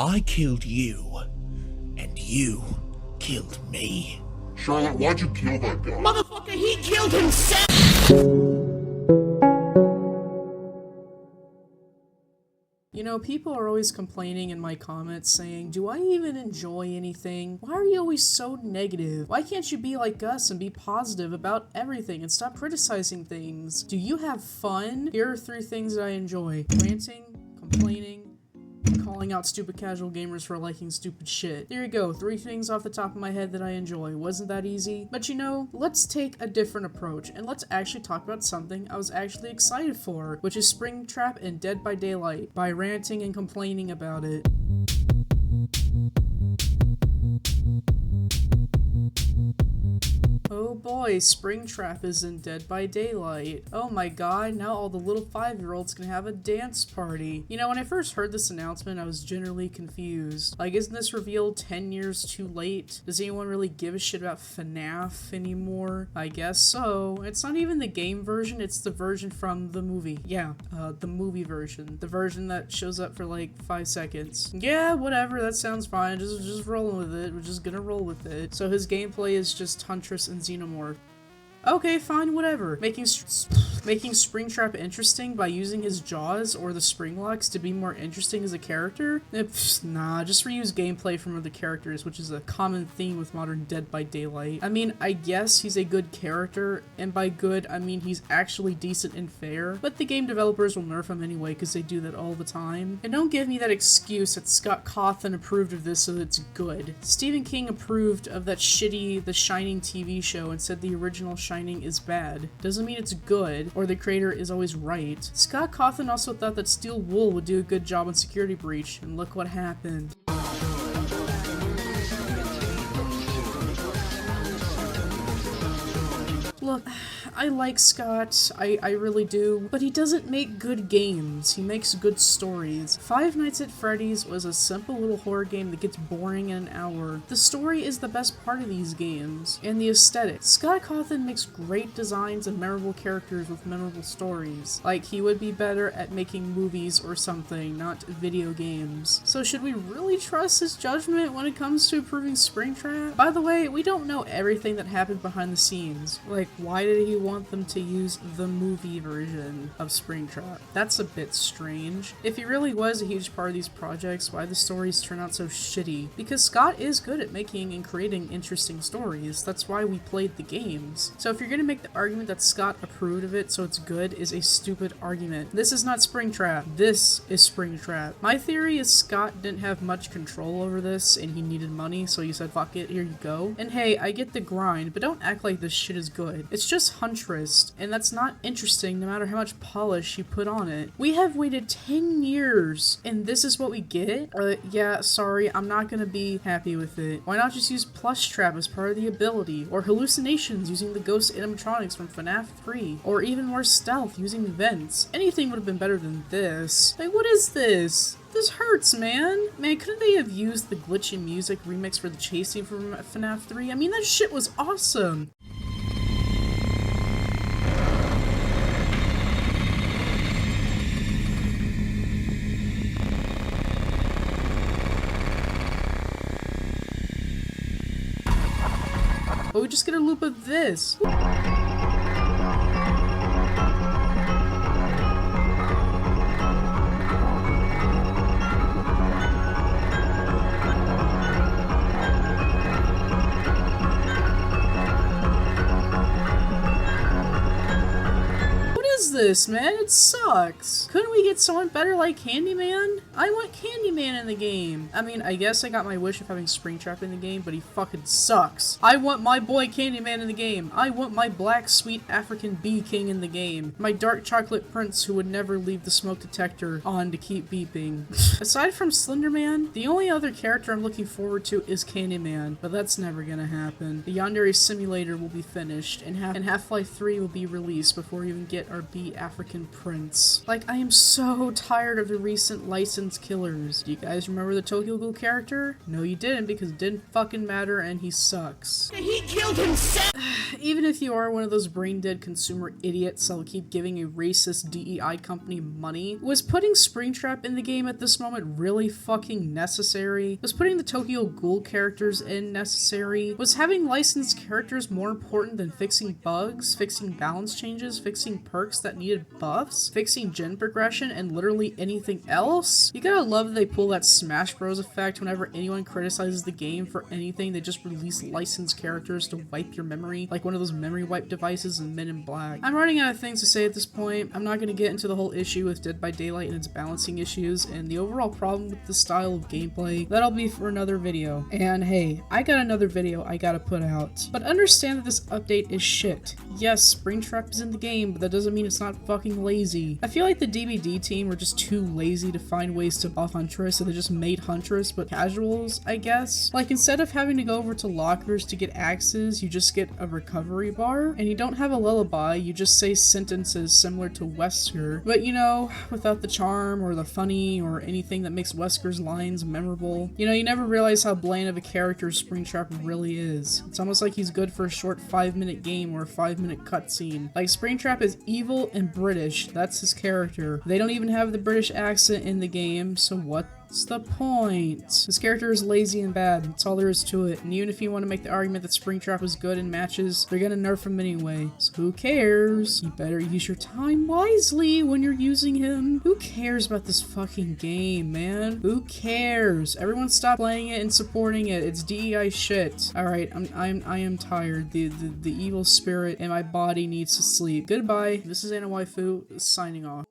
I killed you, and you killed me. Charlotte, why'd you kill that guy? Motherfucker, he killed himself! You know, people are always complaining in my comments saying, do I even enjoy anything? Why are you always so negative? Why can't you be like us and be positive about everything and stop criticizing things? Do you have fun? Here are 3 things that I enjoy. Ranting, complaining, and calling out stupid casual gamers for liking stupid shit. There you go, 3 things off the top of my head that I enjoy. Wasn't that easy? But you know, let's take a different approach and let's actually talk about something I was actually excited for, which is SpringTrap and Dead by Daylight, by ranting and complaining about it. Oh boy, SpringTrap is in Dead by Daylight. Oh my god, now all the little 5-year-olds can have a dance party. You know, when I first heard this announcement, I was generally confused. Like, isn't this revealed 10 years too late? Does anyone really give a shit about FNAF anymore? I guess so. It's not even the game version, it's the version from the movie. Yeah, the movie version. The version that shows up for like 5 seconds. Yeah, whatever, that sounds fine. Just rolling with it. We're just gonna roll with it. So his gameplay is just Huntress and Xenomorph. Okay, fine, whatever. Making SpringTrap interesting by using his jaws or the spring locks to be more interesting as a character? Nah, just reuse gameplay from other characters, which is a common theme with modern Dead by Daylight. I mean, I guess he's a good character, and by good, I mean he's actually decent and fair, but the game developers will nerf him anyway because they do that all the time. And don't give me that excuse that Scott Cawthon approved of this so it's good. Stephen King approved of that shitty The Shining TV show and said the original Shining is bad. Doesn't mean it's good, or the creator is always right. Scott Cawthon also thought that Steel Wool would do a good job on Security Breach, and look what happened. Look, I like Scott, I really do, but he doesn't make good games, he makes good stories. Five Nights at Freddy's was a simple little horror game that gets boring in an hour. The story is the best part of these games, and the aesthetic. Scott Cawthon makes great designs and memorable characters with memorable stories. Like, he would be better at making movies or something, not video games. So should we really trust his judgment when it comes to approving SpringTrap? By the way, we don't know everything that happened behind the scenes. Like, why did he want them to use the movie version of SpringTrap? That's a bit strange. If he really was a huge part of these projects, why the stories turn out so shitty? Because Scott is good at making and creating interesting stories. That's why we played the games. So if you're gonna make the argument that Scott approved of it so it's good is a stupid argument. This is not SpringTrap. This is SpringTrap. My theory is Scott didn't have much control over this and he needed money, so he said, fuck it, here you go. And hey, I get the grind, but don't act like this shit is good. It's just Huntress, and that's not interesting no matter how much polish you put on it. We have waited 10 years, and this is what we get? Yeah, sorry, I'm not gonna be happy with it. Why not just use Plush Trap as part of the ability? Or hallucinations using the ghost animatronics from FNAF 3? Or even more stealth using vents? Anything would have been better than this. Like, what is this? This hurts, man. Man, couldn't they have used the glitchy music remix for the chase scene from FNAF 3? I mean, that shit was awesome. But we just get a loop of this. This, man, it sucks. Couldn't we get someone better like Candyman? I want Candyman in the game. I mean, I guess I got my wish of having SpringTrap in the game, but he fucking sucks. I want my boy Candyman in the game. I want my black sweet African bee king in the game. My dark chocolate prince who would never leave the smoke detector on to keep beeping. Aside from Slenderman, the only other character I'm looking forward to is Candyman, but that's never gonna happen. The Yandere Simulator will be finished, and Half-Life 3 will be released before we even get our bee the African prince. Like, I am so tired of the recent license killers. Do you guys remember the Tokyo Ghoul character? No, you didn't, because it didn't fucking matter and he sucks. He killed himself! Even if you are one of those brain-dead consumer idiots that'll keep giving a racist DEI company money, was putting SpringTrap in the game at this moment really fucking necessary? Was putting the Tokyo Ghoul characters in necessary? Was having licensed characters more important than fixing bugs, fixing balance changes, fixing perks that needed buffs, fixing gen progression, and literally anything else? You gotta love that they pull that Smash Bros effect whenever anyone criticizes the game for anything. They just release licensed characters to wipe your memory, like one of those memory wipe devices in Men in Black. I'm running out of things to say at this point. I'm not gonna get into the whole issue with Dead by Daylight and its balancing issues and the overall problem with the style of gameplay. That'll be for another video. And hey, I got another video I gotta put out. But understand that this update is shit. Yes, SpringTrap is in the game, but that doesn't mean it's not fucking lazy. I feel like the DBD team were just too lazy to find ways to buff Huntress, so they just made Huntress but casuals, I guess. Like, instead of having to go over to lockers to get axes, you just get a recovery bar, and you don't have a lullaby, you just say sentences similar to Wesker, but you know, without the charm or the funny or anything that makes Wesker's lines memorable. You know, you never realize how bland of a character SpringTrap really is. It's almost like he's good for a short 5-minute game or a 5-minute cutscene. Like, SpringTrap is evil and British, that's his character. They don't even have the British accent in the game, so what's the point? This character is lazy and bad, that's all there is to it, and even if you want to make the argument that SpringTrap is good in matches, they're gonna nerf him anyway, so who cares? You better use your time wisely when you're using him. Who cares about this fucking game, man? Who cares? Everyone stop playing it and supporting it. It's DEI shit. Alright, I am tired. The evil spirit in my body needs to sleep. Goodbye. This is Anna Waifu, signing off.